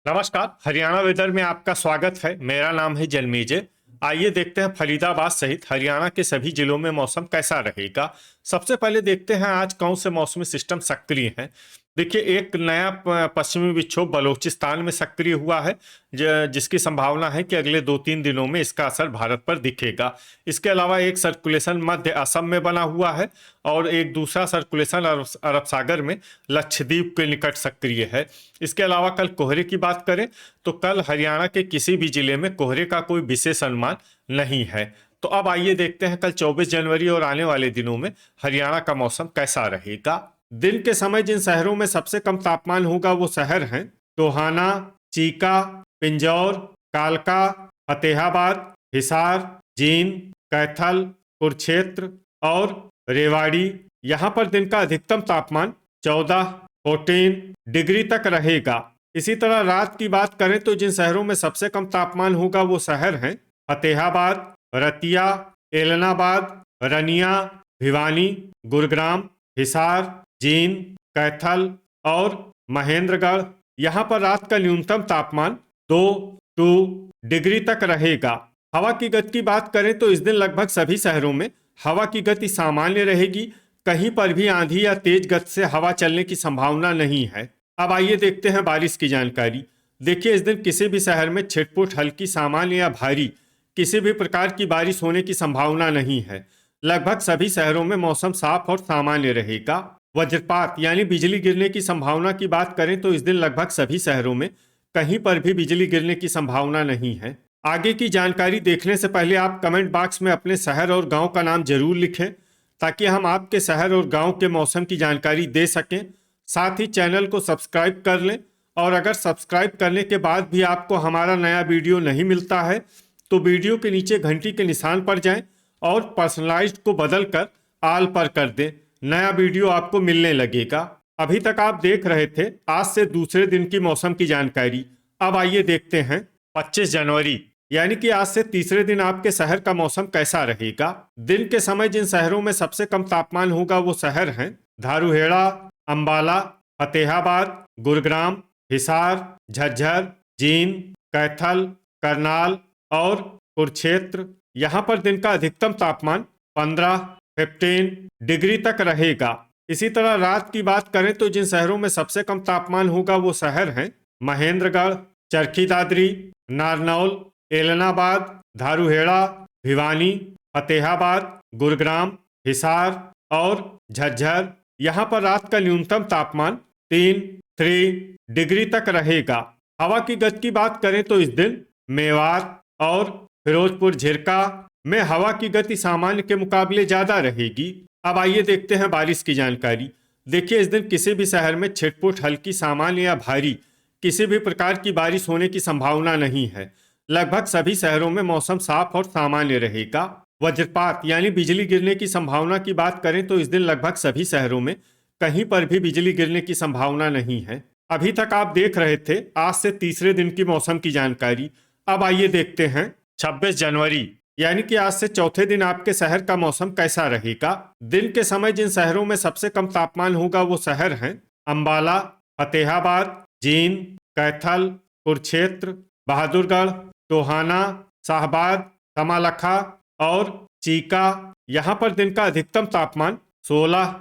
नमस्कार। हरियाणा वेदर में आपका स्वागत है। मेरा नाम है जन्मेजय। आइए देखते हैं फरीदाबाद सहित हरियाणा के सभी जिलों में मौसम कैसा रहेगा। सबसे पहले देखते हैं आज कौन से मौसमी सिस्टम सक्रिय हैं। देखिए, एक नया पश्चिमी विक्षोभ बलूचिस्तान में सक्रिय हुआ है, जिसकी संभावना है कि अगले 2-3 दिनों में इसका असर भारत पर दिखेगा। इसके अलावा एक सर्कुलेशन मध्य असम में बना हुआ है और एक दूसरा सर्कुलेशन अरब सागर में लक्षद्वीप के निकट सक्रिय है। इसके अलावा कल कोहरे की बात करें तो कल हरियाणा के किसी भी जिले में कोहरे का कोई विशेष अनुमान नहीं है। तो अब आइए देखते हैं कल 24 जनवरी और आने वाले दिनों में हरियाणा का मौसम कैसा रहेगा। दिन के समय जिन शहरों में सबसे कम तापमान होगा वो शहर हैं टोहाना, चीका, पिंजौर, कालका, फतेहाबाद, हिसार, जींद, कैथल, कुरुक्षेत्र और रेवाड़ी। यहाँ पर दिन का अधिकतम तापमान 14 डिग्री तक रहेगा। इसी तरह रात की बात करें तो जिन शहरों में सबसे कम तापमान होगा वो शहर हैं फतेहाबाद, रतिया, एलनाबाद, रनिया, भिवानी, गुरुग्राम, हिसार, जींद, कैथल और महेंद्रगढ़। यहाँ पर रात का न्यूनतम तापमान 2 डिग्री तक रहेगा। हवा की गति की बात करें तो इस दिन लगभग सभी शहरों में हवा की गति सामान्य रहेगी। कहीं पर भी आंधी या तेज गति से हवा चलने की संभावना नहीं है। अब आइए देखते हैं बारिश की जानकारी। देखिए, इस दिन किसी भी शहर में छिटपुट हल्की, सामान्य या भारी किसी भी प्रकार की बारिश होने की संभावना नहीं है। लगभग सभी शहरों में मौसम साफ और सामान्य रहेगा। वज्रपात यानी बिजली गिरने की संभावना की बात करें तो इस दिन लगभग सभी शहरों में कहीं पर भी बिजली गिरने की संभावना नहीं है। आगे की जानकारी देखने से पहले आप कमेंट बॉक्स में अपने शहर और गांव का नाम जरूर लिखें, ताकि हम आपके शहर और गांव के मौसम की जानकारी दे सकें। साथ ही चैनल को सब्सक्राइब कर लें और अगर सब्सक्राइब करने के बाद भी आपको हमारा नया वीडियो नहीं मिलता है तो वीडियो के नीचे घंटी के निशान पर जाएं और पर्सनलाइज्ड को बदलकर ऑल पर कर दें। नया वीडियो आपको मिलने लगेगा। अभी तक आप देख रहे थे आज से दूसरे दिन की मौसम की जानकारी। अब आइए देखते हैं 25 जनवरी यानी कि आज से तीसरे दिन आपके शहर का मौसम कैसा रहेगा। दिन के समय जिन शहरों में सबसे कम तापमान होगा वो शहर हैं धारूहेड़ा, अंबाला, फतेहाबाद, गुरुग्राम, हिसार, झज्जर, जींद, कैथल, करनाल और कुरुक्षेत्र। यहाँ पर दिन का अधिकतम तापमान 15 डिग्री तक रहेगा। इसी तरह रात की बात करें तो जिन शहरों में सबसे कम तापमान होगा वो शहर हैं महेंद्रगढ़, चरखी दादरी, नारनौल, एलनाबाद, धारूहेड़ा, भिवानी, फतेहाबाद, गुरुग्राम, हिसार और झज्जर। यहाँ पर रात का न्यूनतम तापमान 3 डिग्री तक रहेगा। हवा की गति की बात करें तो इस दिन मेवात और फिरोजपुर झिरका में हवा की गति सामान्य के मुकाबले ज्यादा रहेगी। अब आइए देखते हैं बारिश की जानकारी। देखिए, इस दिन किसी भी शहर में छिटपुट हल्की, सामान्य या भारी किसी भी प्रकार की बारिश होने की संभावना नहीं है। लगभग सभी शहरों में मौसम साफ और सामान्य रहेगा। वज्रपात यानी बिजली गिरने की संभावना की बात करें तो इस दिन लगभग सभी शहरों में कहीं पर भी बिजली गिरने की संभावना नहीं है। अभी तक आप देख रहे थे आज से तीसरे दिन की मौसम की जानकारी। अब आइए देखते हैं 26 जनवरी यानी कि आज से चौथे दिन आपके शहर का मौसम कैसा रहेगा। दिन के समय जिन शहरों में सबसे कम तापमान होगा वो शहर हैं अंबाला, फतेहाबाद, जींद, कैथल, कुरुक्षेत्र, बहादुरगढ़, टोहाना, शाहबाद, कमालखा और चीका। यहाँ पर दिन का अधिकतम तापमान 16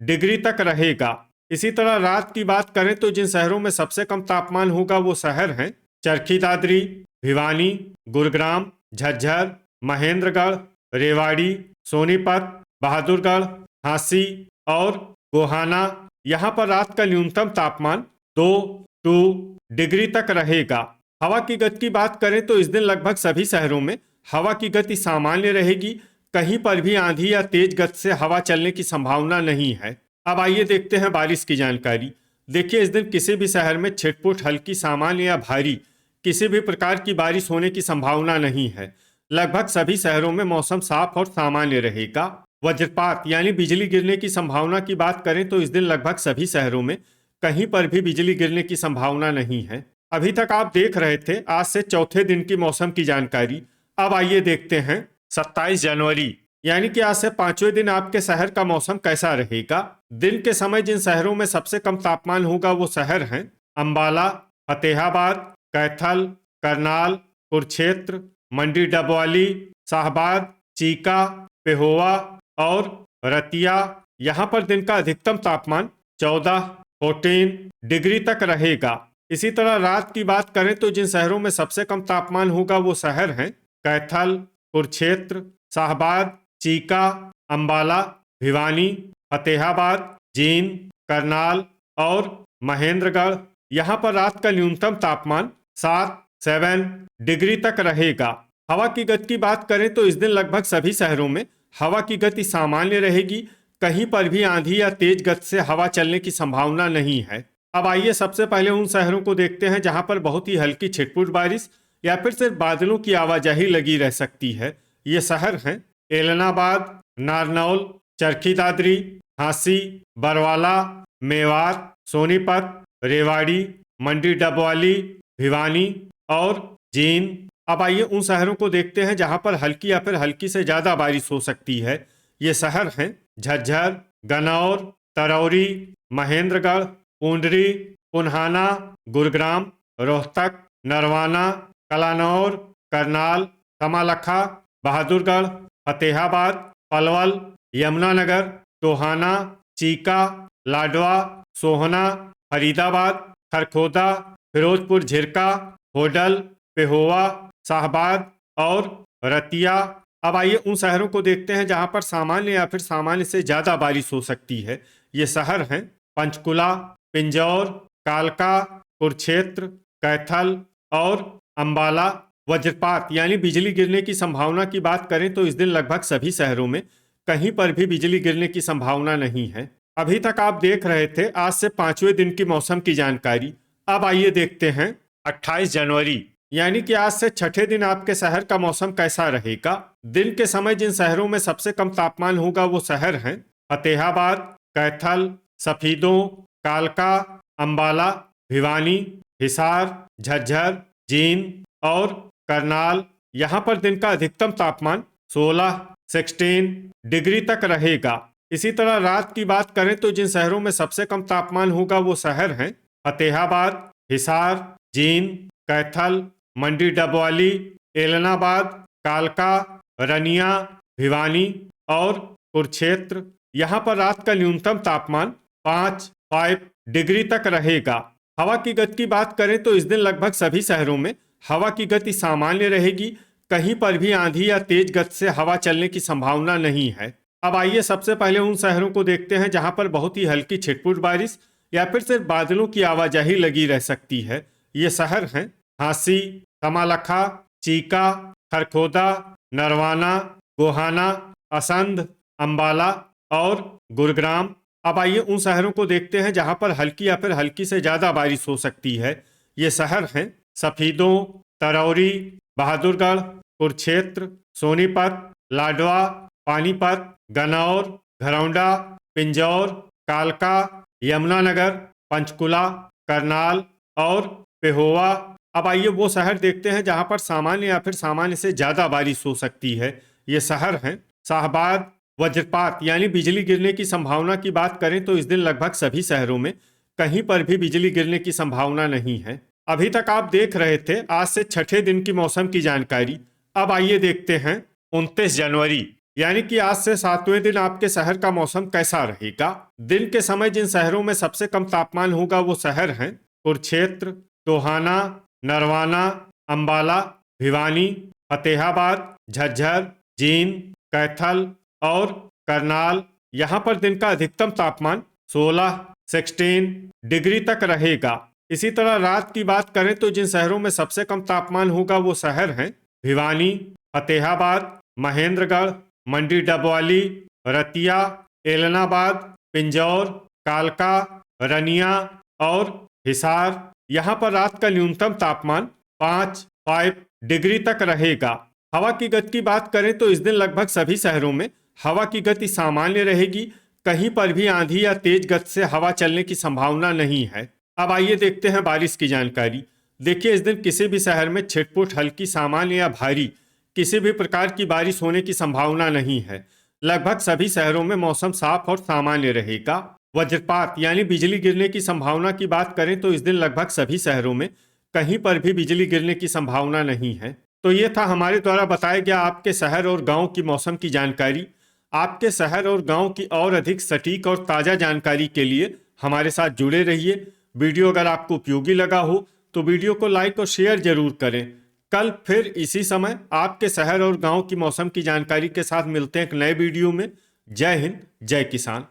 डिग्री तक रहेगा। इसी तरह रात की बात करें तो जिन शहरों में सबसे कम तापमान होगा वो शहर हैं चरखी दादरी, भिवानी, गुरुग्राम, झज्जर, महेंद्रगढ़, रेवाड़ी, सोनीपत, बहादुरगढ़, झांसी और गोहाना। यहाँ पर रात का न्यूनतम तापमान 2 डिग्री तक रहेगा। हवा की गति की बात करें तो इस दिन लगभग सभी शहरों में हवा की गति सामान्य रहेगी। कहीं पर भी आंधी या तेज गति से हवा चलने की संभावना नहीं है। अब आइए देखते हैं बारिश की जानकारी। देखिए, इस दिन किसी भी शहर में छिटपुट हल्की, सामान्य या भारी किसी भी प्रकार की बारिश होने की संभावना नहीं है। लगभग सभी शहरों में मौसम साफ और सामान्य रहेगा। वज्रपात यानी बिजली गिरने की संभावना की बात करें तो इस दिन लगभग सभी शहरों में कहीं पर भी बिजली गिरने की संभावना नहीं है। अभी तक आप देख रहे थे आज से चौथे दिन की मौसम की जानकारी। अब आइए देखते हैं 27 जनवरी यानी कि आज से पांचवें दिन आपके शहर का मौसम कैसा रहेगा। दिन के समय जिन शहरों में सबसे कम तापमान होगा वो शहर हैं अंबाला, फतेहाबाद, कैथल, करनाल, कुरुक्षेत्र, मंडी डबवाली, शाहबाद, चीका, पेहोवा और रतिया। यहाँ पर दिन का अधिकतम तापमान 14 डिग्री तक रहेगा। इसी तरह रात की बात करें तो जिन शहरों में सबसे कम तापमान होगा वो शहर हैं कैथल, कुरुक्षेत्र, शाहबाद, चीका, अंबाला, भिवानी, फतेहाबाद, जींद, करनाल और महेंद्रगढ़। यहाँ पर रात का न्यूनतम तापमान 7 डिग्री तक रहेगा। हवा की गति की बात करें तो इस दिन लगभग सभी शहरों में हवा की गति सामान्य रहेगी। कहीं पर भी आंधी या तेज गति से हवा चलने की संभावना नहीं है। अब आइए सबसे पहले उन शहरों को देखते हैं जहां पर बहुत ही हल्की छिटपुट बारिश या फिर सिर्फ बादलों की आवाजाही लगी रह सकती है। ये शहर हैं एलनाबाद, नारनौल, चरखी दादरी, झांसी, बरवाला, मेवात, सोनीपत, रेवाड़ी, मंडी डबवाली, भिवानी और जींद। अब आइए उन शहरों को देखते हैं जहां पर हल्की या फिर हल्की से ज्यादा बारिश हो सकती है। ये शहर हैं झज्जर, गन्नौर, तरौरी, महेंद्रगढ़, पूंडरी, पुन्हाना, गुरुग्राम, रोहतक, नरवाना, कलानौर, करनाल, कमालखा, बहादुरगढ़, फतेहाबाद, पलवल, यमुनानगर, टोहाना, चीका, लाडवा, सोहना, फरीदाबाद, खरखोदा, फिरोजपुर झिरका, होडल, पेहोवा, शाहबाद और रतिया। अब आइए उन शहरों को देखते हैं जहां पर सामान्य या फिर सामान्य से ज्यादा बारिश हो सकती है। ये शहर हैं पंचकुला, पिंजौर, कालका, कुरुक्षेत्र, कैथल और अंबाला। वज्रपात यानी बिजली गिरने की संभावना की बात करें तो इस दिन लगभग सभी शहरों में कहीं पर भी बिजली गिरने की संभावना नहीं है। अभी तक आप देख रहे थे आज से 5वें दिन की मौसम की जानकारी। अब आइए देखते हैं 28 जनवरी यानी कि आज से छठे दिन आपके शहर का मौसम कैसा रहेगा। दिन के समय जिन शहरों में सबसे कम तापमान होगा वो शहर हैं फतेहाबाद, कैथल, सफीदों, कालका, अंबाला, भिवानी, हिसार, झज्जर, जींद और करनाल। यहाँ पर दिन का अधिकतम तापमान 16 डिग्री तक रहेगा। इसी तरह रात की बात करें तो जिन शहरों में सबसे कम तापमान होगा वो शहर हैं फतेहाबाद, हिसार, जींद, कैथल, मंडी डबवाली, एलनाबाद, कालका, रनिया, भिवानी और कुरुक्षेत्र। यहाँ पर रात का न्यूनतम तापमान 5 डिग्री तक रहेगा। हवा की गति की बात करें तो इस दिन लगभग सभी शहरों में हवा की गति सामान्य रहेगी। कहीं पर भी आंधी या तेज गति से हवा चलने की संभावना नहीं है। अब आइए सबसे पहले उन शहरों को देखते हैं जहां पर बहुत ही हल्की छिटपुट बारिश या फिर सिर्फ बादलों की आवाजाही लगी रह सकती है। ये शहर हैं झांसी, कमालखा, चीका, खरखोदा, नरवाना, गोहाना, असंध, अंबाला और गुरुग्राम। अब आइए उन शहरों को देखते हैं जहां पर हल्की या फिर हल्की से ज्यादा बारिश हो सकती है। ये शहर हैं सफीदों, तरौरी, बहादुरगढ़, कुरुक्षेत्र, सोनीपत, लाडवा, पानीपत, गन्नौर, घरौंडा, पिंजौर, कालका, यमुनानगर, पंचकुला, करनाल और पेहोवा। अब आइए वो शहर देखते हैं जहां पर सामान्य या फिर सामान्य से ज्यादा बारिश हो सकती है। ये शहर हैं शाहबाद। वज्रपात यानी बिजली गिरने की संभावना की बात करें तो इस दिन लगभग सभी शहरों में कहीं पर भी बिजली गिरने की संभावना नहीं है। अभी तक आप देख रहे थे आज से छठे दिन की मौसम की जानकारी। अब आइए देखते हैं 29 जनवरी यानी कि आज से 7वें दिन आपके शहर का मौसम कैसा रहेगा। दिन के समय जिन शहरों में सबसे कम तापमान होगा वो शहर हैं कुरुक्षेत्र, टोहाना, नरवाना, अंबाला, भिवानी, फतेहाबाद, झज्जर, जींद, कैथल और करनाल। यहाँ पर दिन का अधिकतम तापमान 16 डिग्री तक रहेगा। इसी तरह रात की बात करें तो जिन शहरों में सबसे कम तापमान होगा वो शहर हैं भिवानी, फतेहाबाद, महेंद्रगढ़, मंडी डबवाली, रतिया, एलनाबाद, पिंजौर, कालका, रनिया और हिसार। यहाँ पर रात का न्यूनतम तापमान 5 डिग्री तक रहेगा। हवा की गति की बात करें तो इस दिन लगभग सभी शहरों में हवा की गति सामान्य रहेगी। कहीं पर भी आंधी या तेज गति से हवा चलने की संभावना नहीं है। अब आइए देखते हैं बारिश की जानकारी। देखिए इस दिन किसी भी शहर में छिटपुट हल्की, सामान्य या भारी किसी भी प्रकार की बारिश होने की संभावना नहीं है। लगभग सभी शहरों में मौसम साफ और सामान्य रहेगा। वज्रपात यानी बिजली गिरने की संभावना की बात करें तो इस दिन लगभग सभी शहरों में कहीं पर भी बिजली गिरने की संभावना नहीं है। तो ये था हमारे द्वारा बताया गया आपके शहर और गांव की मौसम की जानकारी। आपके शहर और गांव की और अधिक सटीक और ताज़ा जानकारी के लिए हमारे साथ जुड़े रहिए। वीडियो अगर आपको उपयोगी लगा हो तो वीडियो को लाइक और शेयर जरूर करें। कल फिर इसी समय आपके शहर और गांव की मौसम की जानकारी के साथ मिलते हैं एक नए वीडियो में। जय हिंद, जय किसान।